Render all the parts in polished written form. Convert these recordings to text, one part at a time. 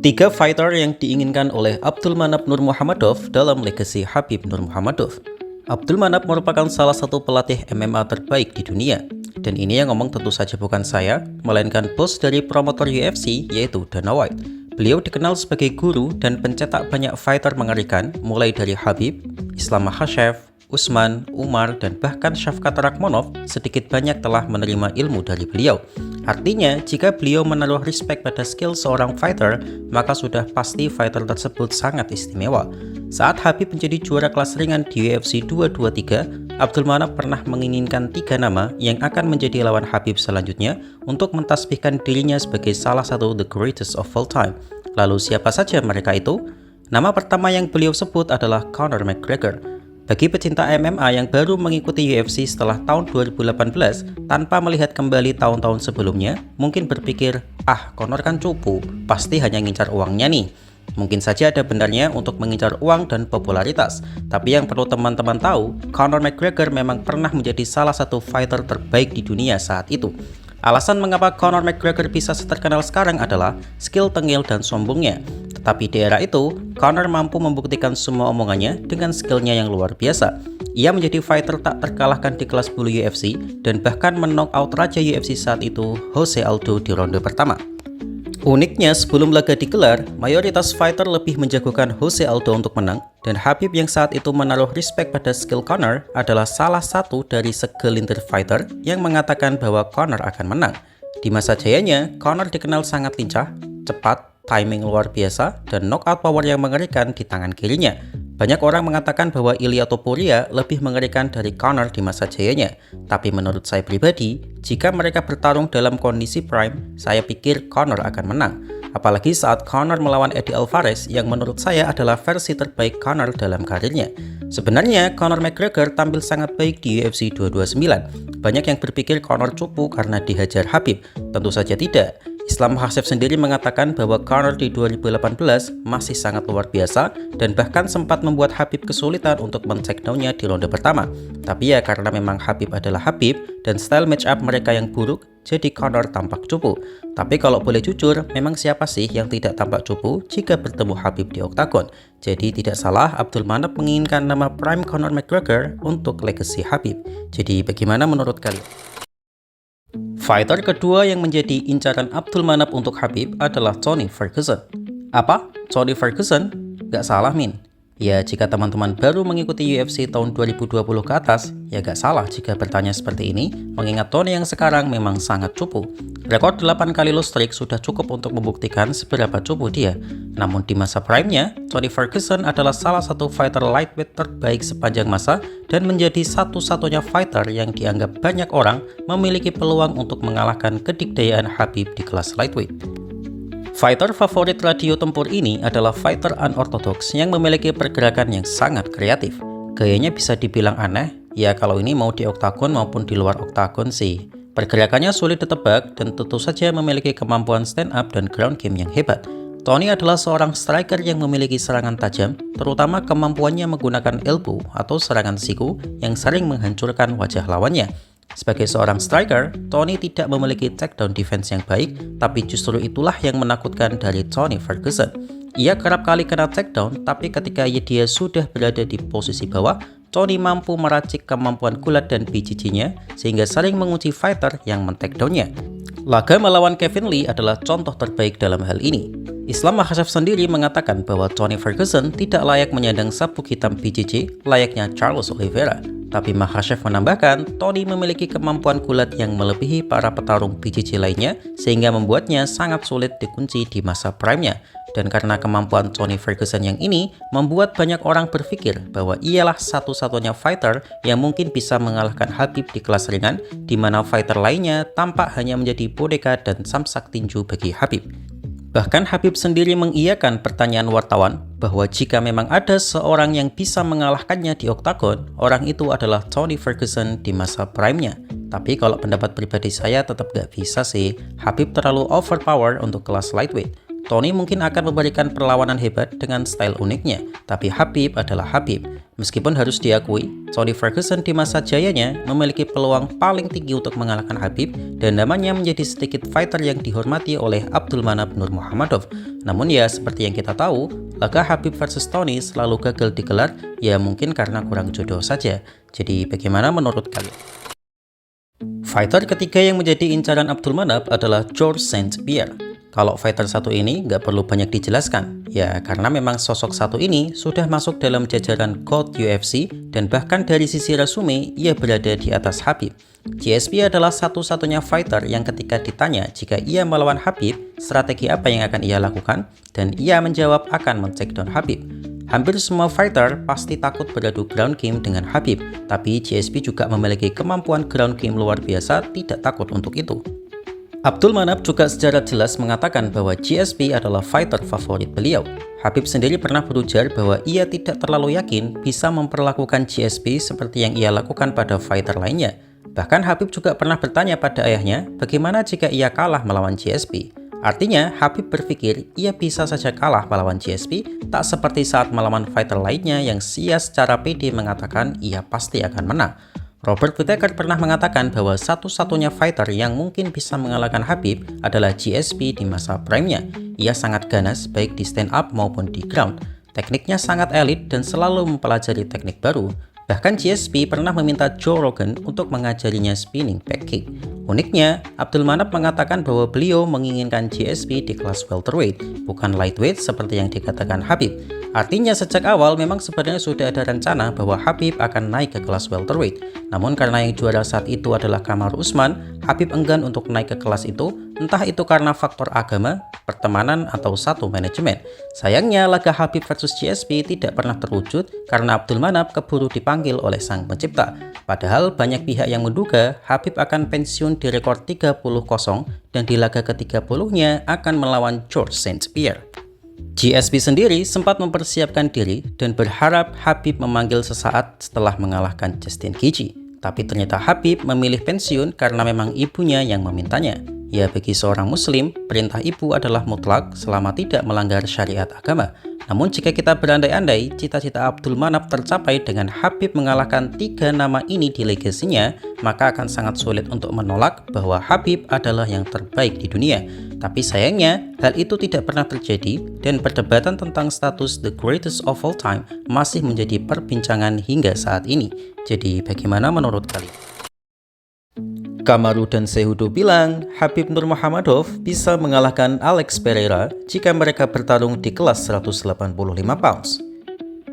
Tiga fighter yang diinginkan oleh Abdulmanap Nurmuhammadov dalam legasi Khabib Nurmuhammadov. Abdulmanap merupakan salah satu pelatih MMA terbaik di dunia. Dan ini yang ngomong tentu saja bukan saya, melainkan bos dari promotor UFC yaitu Dana White. Beliau dikenal sebagai guru dan pencetak banyak fighter mengerikan mulai dari Khabib, Islam Makhachev, Usman, Umar, dan bahkan Shavkat Rakhmonov sedikit banyak telah menerima ilmu dari beliau. Artinya, jika beliau menaruh respect pada skill seorang fighter, maka sudah pasti fighter tersebut sangat istimewa. Saat Khabib menjadi juara kelas ringan di UFC 223, Abdulmanap pernah menginginkan 3 nama yang akan menjadi lawan Khabib selanjutnya untuk mentasbihkan dirinya sebagai salah satu the greatest of all time. Lalu siapa saja mereka itu? Nama pertama yang beliau sebut adalah Conor McGregor. Bagi pecinta MMA yang baru mengikuti UFC setelah tahun 2018 tanpa melihat kembali tahun-tahun sebelumnya, mungkin berpikir, Conor kan cupu, pasti hanya ngincar uangnya nih. Mungkin saja ada benarnya untuk mengincar uang dan popularitas, tapi yang perlu teman-teman tahu, Conor McGregor memang pernah menjadi salah satu fighter terbaik di dunia saat itu. Alasan mengapa Conor McGregor bisa terkenal sekarang adalah skill tengil dan sombongnya. Tetapi di era itu, Conor mampu membuktikan semua omongannya dengan skillnya yang luar biasa. Ia menjadi fighter tak terkalahkan di kelas bulu UFC dan bahkan men-knockout raja UFC saat itu, Jose Aldo di ronde pertama. Uniknya, sebelum laga digelar, mayoritas fighter lebih menjagokan Jose Aldo untuk menang, dan Khabib yang saat itu menaruh respect pada skill Conor adalah salah satu dari segelintir fighter yang mengatakan bahwa Conor akan menang. Di masa jayanya, Conor dikenal sangat lincah, cepat, timing luar biasa, dan knockout power yang mengerikan di tangan kirinya. Banyak orang mengatakan bahwa Ilia Topuria lebih mengerikan dari Conor di masa jayanya. Tapi menurut saya pribadi, jika mereka bertarung dalam kondisi prime, saya pikir Conor akan menang. Apalagi saat Conor melawan Eddie Alvarez yang menurut saya adalah versi terbaik Conor dalam karirnya. Sebenarnya, Conor McGregor tampil sangat baik di UFC 229. Banyak yang berpikir Conor cupu karena dihajar Khabib. Tentu saja tidak. Islam Makhachev sendiri mengatakan bahwa Conor di 2018 masih sangat luar biasa dan bahkan sempat membuat Khabib kesulitan untuk men-takedown-nya di ronde pertama. Tapi ya karena memang Khabib adalah Khabib dan style match up mereka yang buruk, jadi Conor tampak cupu. Tapi kalau boleh jujur, memang siapa sih yang tidak tampak cupu jika bertemu Khabib di oktagon? Jadi tidak salah Abdulmanap menginginkan nama prime Conor McGregor untuk legacy Khabib. Jadi bagaimana menurut kalian? Fighter kedua yang menjadi incaran Abdulmanap untuk Khabib adalah Tony Ferguson. Apa? Tony Ferguson? Gak salah Min. Ya jika teman-teman baru mengikuti UFC tahun 2020 ke atas, ya gak salah jika bertanya seperti ini, mengingat Tony yang sekarang memang sangat cupu. Rekor 8 kali loss streak sudah cukup untuk membuktikan seberapa cupu dia. Namun di masa prime-nya, Tony Ferguson adalah salah satu fighter lightweight terbaik sepanjang masa dan menjadi satu-satunya fighter yang dianggap banyak orang memiliki peluang untuk mengalahkan kedikdayaan Khabib di kelas lightweight. Fighter favorit radio tempur ini adalah fighter unorthodox yang memiliki pergerakan yang sangat kreatif. Gayanya bisa dibilang aneh, ya kalau ini mau di oktagon maupun di luar oktagon sih. Pergerakannya sulit ditebak dan tentu saja memiliki kemampuan stand up dan ground game yang hebat. Tony adalah seorang striker yang memiliki serangan tajam, terutama kemampuannya menggunakan elbow atau serangan siku yang sering menghancurkan wajah lawannya. Sebagai seorang striker, Tony tidak memiliki takedown defense yang baik, tapi justru itulah yang menakutkan dari Tony Ferguson. Ia kerap kali kena takedown, tapi ketika dia sudah berada di posisi bawah, Tony mampu meracik kemampuan gulat dan BJJ-nya, sehingga sering menguji fighter yang men-takedown-nya. Laga melawan Kevin Lee adalah contoh terbaik dalam hal ini. Islam Makhachev sendiri mengatakan bahwa Tony Ferguson tidak layak menyandang sabuk hitam BJJ layaknya Charles Oliveira. Tapi Makhachev menambahkan, Tony memiliki kemampuan gulat yang melebihi para petarung BJJ lainnya sehingga membuatnya sangat sulit dikunci di masa prime-nya. Dan karena kemampuan Tony Ferguson yang ini, membuat banyak orang berpikir bahwa ialah satu-satunya fighter yang mungkin bisa mengalahkan Khabib di kelas ringan, di mana fighter lainnya tampak hanya menjadi boneka dan samsak tinju bagi Khabib. Bahkan Khabib sendiri mengiyakan pertanyaan wartawan bahwa jika memang ada seorang yang bisa mengalahkannya di oktagon, orang itu adalah Tony Ferguson di masa prime-nya. Tapi kalau pendapat pribadi saya tetap gak bisa sih, Khabib terlalu overpower untuk kelas lightweight. Tony mungkin akan memberikan perlawanan hebat dengan style uniknya, tapi Khabib adalah Khabib. Meskipun harus diakui, Tony Ferguson di masa jayanya memiliki peluang paling tinggi untuk mengalahkan Khabib dan namanya menjadi sedikit fighter yang dihormati oleh Abdulmanap Nurmagomedov. Namun ya seperti yang kita tahu, laga Khabib versus Tony selalu gagal digelar, ya mungkin karena kurang jodoh saja. Jadi bagaimana menurut kalian? Fighter ketiga yang menjadi incaran Abdulmanap adalah Georges St-Pierre. Kalau fighter satu ini nggak perlu banyak dijelaskan, ya karena memang sosok satu ini sudah masuk dalam jajaran GOAT UFC dan bahkan dari sisi resume ia berada di atas Khabib. GSP adalah satu-satunya fighter yang ketika ditanya jika ia melawan Khabib, strategi apa yang akan ia lakukan, dan ia menjawab akan men-takedown Khabib. Hampir semua fighter pasti takut beradu ground game dengan Khabib, tapi GSP juga memiliki kemampuan ground game luar biasa, tidak takut untuk itu. Abdulmanap juga secara jelas mengatakan bahwa GSP adalah fighter favorit beliau. Khabib sendiri pernah berujar bahwa ia tidak terlalu yakin bisa memperlakukan GSP seperti yang ia lakukan pada fighter lainnya. Bahkan Khabib juga pernah bertanya pada ayahnya bagaimana jika ia kalah melawan GSP. Artinya, Khabib berpikir ia bisa saja kalah melawan GSP, tak seperti saat melawan fighter lainnya yang ia secara pede mengatakan ia pasti akan menang. Robert Whittaker pernah mengatakan bahwa satu-satunya fighter yang mungkin bisa mengalahkan Khabib adalah GSP di masa prime-nya. Ia sangat ganas baik di stand up maupun di ground. Tekniknya sangat elit dan selalu mempelajari teknik baru. Bahkan GSP pernah meminta Joe Rogan untuk mengajarinya spinning back kick. Uniknya, Abdulmanap mengatakan bahwa beliau menginginkan GSP di kelas welterweight, bukan lightweight seperti yang dikatakan Khabib. Artinya sejak awal memang sebenarnya sudah ada rencana bahwa Khabib akan naik ke kelas welterweight. Namun karena yang juara saat itu adalah Kamaru Usman, Khabib enggan untuk naik ke kelas itu, entah itu karena faktor agama, pertemanan, atau satu manajemen. Sayangnya laga Khabib versus GSP tidak pernah terwujud karena Abdulmanap keburu dipanggil oleh sang pencipta. Padahal banyak pihak yang menduga Khabib akan pensiun di rekor 30-0 dan di laga ke-30-nya akan melawan Georges St-Pierre. GSP sendiri sempat mempersiapkan diri dan berharap Khabib memanggil sesaat setelah mengalahkan Justin Gaethje. Tapi ternyata Khabib memilih pensiun karena memang ibunya yang memintanya. Ya bagi seorang muslim, perintah ibu adalah mutlak selama tidak melanggar syariat agama. Namun jika kita berandai-andai, cita-cita Abdulmanap tercapai dengan Khabib mengalahkan 3 nama ini di legasinya, maka akan sangat sulit untuk menolak bahwa Khabib adalah yang terbaik di dunia. Tapi sayangnya, hal itu tidak pernah terjadi dan perdebatan tentang status the greatest of all time masih menjadi perbincangan hingga saat ini. Jadi bagaimana menurut kalian? Kamaru dan Cejudo bilang Khabib Nurmagomedov bisa mengalahkan Alex Pereira jika mereka bertarung di kelas 185 pounds.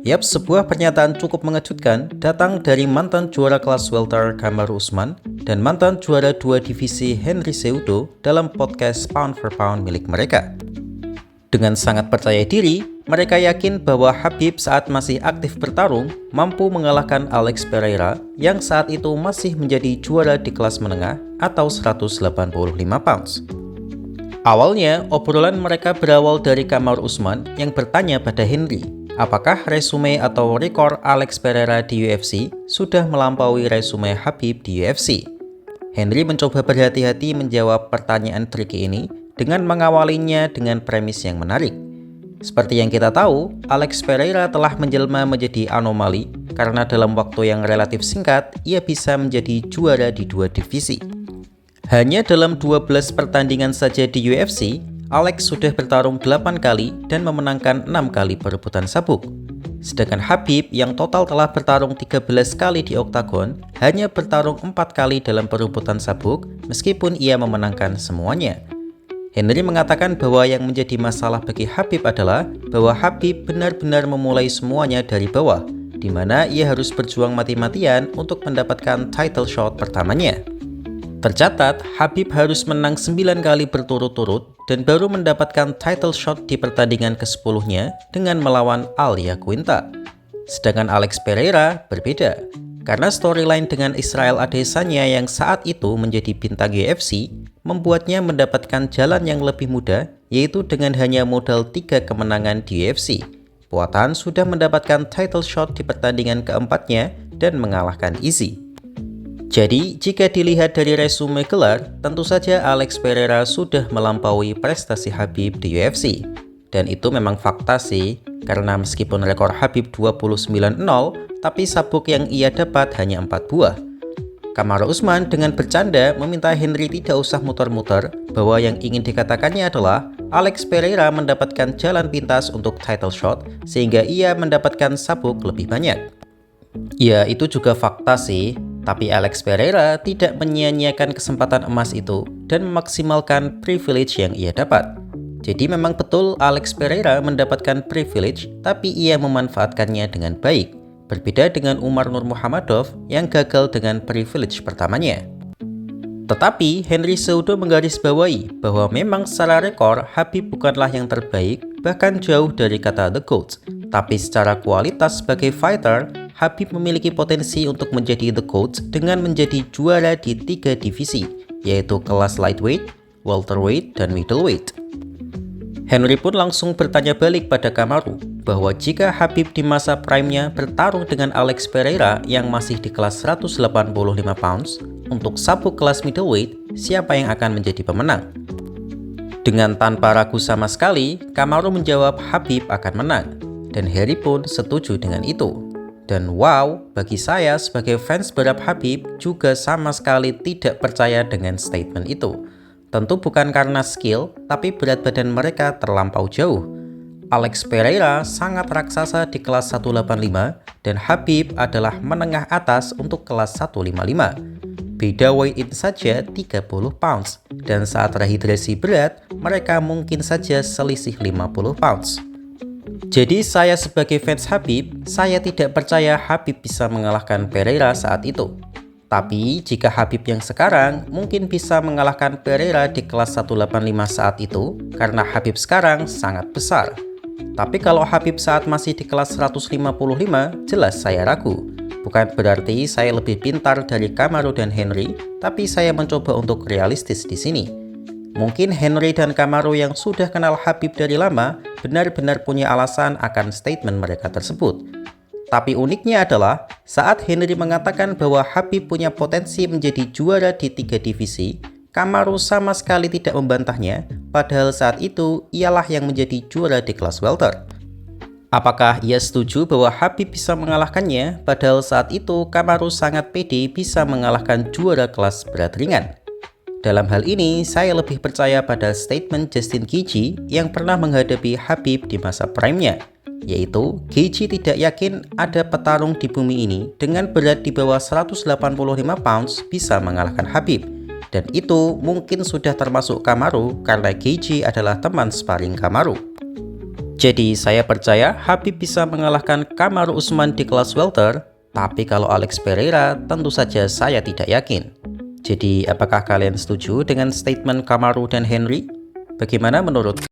Yap, sebuah pernyataan cukup mengejutkan datang dari mantan juara kelas welter Kamaru Usman dan mantan juara 2 divisi Henry Cejudo dalam podcast Pound for Pound milik mereka. Dengan sangat percaya diri, mereka yakin bahwa Khabib saat masih aktif bertarung mampu mengalahkan Alex Pereira yang saat itu masih menjadi juara di kelas menengah atau 185 pounds. Awalnya, obrolan mereka berawal dari Kamaru Usman yang bertanya pada Henry, apakah resume atau rekor Alex Pereira di UFC sudah melampaui resume Khabib di UFC? Henry mencoba berhati-hati menjawab pertanyaan tricky ini dengan mengawalinya dengan premis yang menarik. Seperti yang kita tahu, Alex Pereira telah menjelma menjadi anomali karena dalam waktu yang relatif singkat, ia bisa menjadi juara di 2 divisi. Hanya dalam 12 pertandingan saja di UFC, Alex sudah bertarung 8 kali dan memenangkan 6 kali perebutan sabuk. Sedangkan Khabib yang total telah bertarung 13 kali di oktagon, hanya bertarung 4 kali dalam perebutan sabuk meskipun ia memenangkan semuanya. Henry mengatakan bahwa yang menjadi masalah bagi Khabib adalah bahwa Khabib benar-benar memulai semuanya dari bawah, di mana ia harus berjuang mati-matian untuk mendapatkan title shot pertamanya. Tercatat, Khabib harus menang 9 kali berturut-turut dan baru mendapatkan title shot di pertandingan ke-10-nya dengan melawan Al Iaquinta. Sedangkan Alex Pereira berbeda, karena storyline dengan Israel Adesanya yang saat itu menjadi bintang UFC membuatnya mendapatkan jalan yang lebih mudah, yaitu dengan hanya modal 3 kemenangan di UFC. Poatan sudah mendapatkan title shot di pertandingan keempatnya dan mengalahkan Izzy. Jadi, jika dilihat dari resume gelar, tentu saja Alex Pereira sudah melampaui prestasi Khabib di UFC. Dan itu memang fakta sih, karena meskipun rekor Khabib 29-0, tapi sabuk yang ia dapat hanya 4 buah. Kamaru Usman dengan bercanda meminta Henry tidak usah muter-muter, bahwa yang ingin dikatakannya adalah Alex Pereira mendapatkan jalan pintas untuk title shot, sehingga ia mendapatkan sabuk lebih banyak. Ya, itu juga fakta sih, tapi Alex Pereira tidak menyia-nyiakan kesempatan emas itu dan memaksimalkan privilege yang ia dapat. Jadi memang betul Alex Pereira mendapatkan privilege, tapi ia memanfaatkannya dengan baik, berbeda dengan Umar Nurmagomedov yang gagal dengan privilege pertamanya. Tetapi Henry Cejudo menggarisbawahi bahwa memang secara rekor Khabib bukanlah yang terbaik, bahkan jauh dari kata the GOAT, tapi secara kualitas sebagai fighter, Khabib memiliki potensi untuk menjadi the GOAT dengan menjadi juara di 3 divisi, yaitu kelas lightweight, welterweight, dan middleweight. Henry pun langsung bertanya balik pada Kamaru bahwa jika Khabib di masa prime-nya bertarung dengan Alex Pereira yang masih di kelas 185 pounds, untuk sabuk kelas middleweight, siapa yang akan menjadi pemenang? Dengan tanpa ragu sama sekali, Kamaru menjawab Khabib akan menang, dan Henry pun setuju dengan itu. Dan wow, bagi saya sebagai fans berat Khabib juga sama sekali tidak percaya dengan statement itu. Tentu bukan karena skill, tapi berat badan mereka terlampau jauh. Alex Pereira sangat raksasa di kelas 185 dan Khabib adalah menengah atas untuk kelas 155. Beda weight in saja 30 pounds, dan saat rehidrasi berat, mereka mungkin saja selisih 50 pounds. Jadi saya sebagai fans Khabib, saya tidak percaya Khabib bisa mengalahkan Pereira saat itu. Tapi jika Khabib yang sekarang mungkin bisa mengalahkan Pereira di kelas 185 saat itu, karena Khabib sekarang sangat besar. Tapi kalau Khabib saat masih di kelas 155, jelas saya ragu. Bukan berarti saya lebih pintar dari Kamaru dan Henry, tapi saya mencoba untuk realistis di sini. Mungkin Henry dan Kamaru yang sudah kenal Khabib dari lama benar-benar punya alasan akan statement mereka tersebut. Tapi uniknya adalah saat Henry mengatakan bahwa Khabib punya potensi menjadi juara di 3 divisi, Kamaru sama sekali tidak membantahnya, padahal saat itu ialah yang menjadi juara di kelas welter. Apakah ia setuju bahwa Khabib bisa mengalahkannya, padahal saat itu Kamaru sangat pede bisa mengalahkan juara kelas berat ringan? Dalam hal ini, saya lebih percaya pada statement Justin Gaethje yang pernah menghadapi Khabib di masa prime-nya, yaitu Gaethje tidak yakin ada petarung di bumi ini dengan berat di bawah 185 pounds bisa mengalahkan Khabib. Dan itu mungkin sudah termasuk Kamaru karena Gaethje adalah teman sparring Kamaru. Jadi saya percaya Khabib bisa mengalahkan Kamaru Usman di kelas welter, tapi kalau Alex Pereira tentu saja saya tidak yakin. Jadi apakah kalian setuju dengan statement Kamaru dan Henry? Bagaimana menurut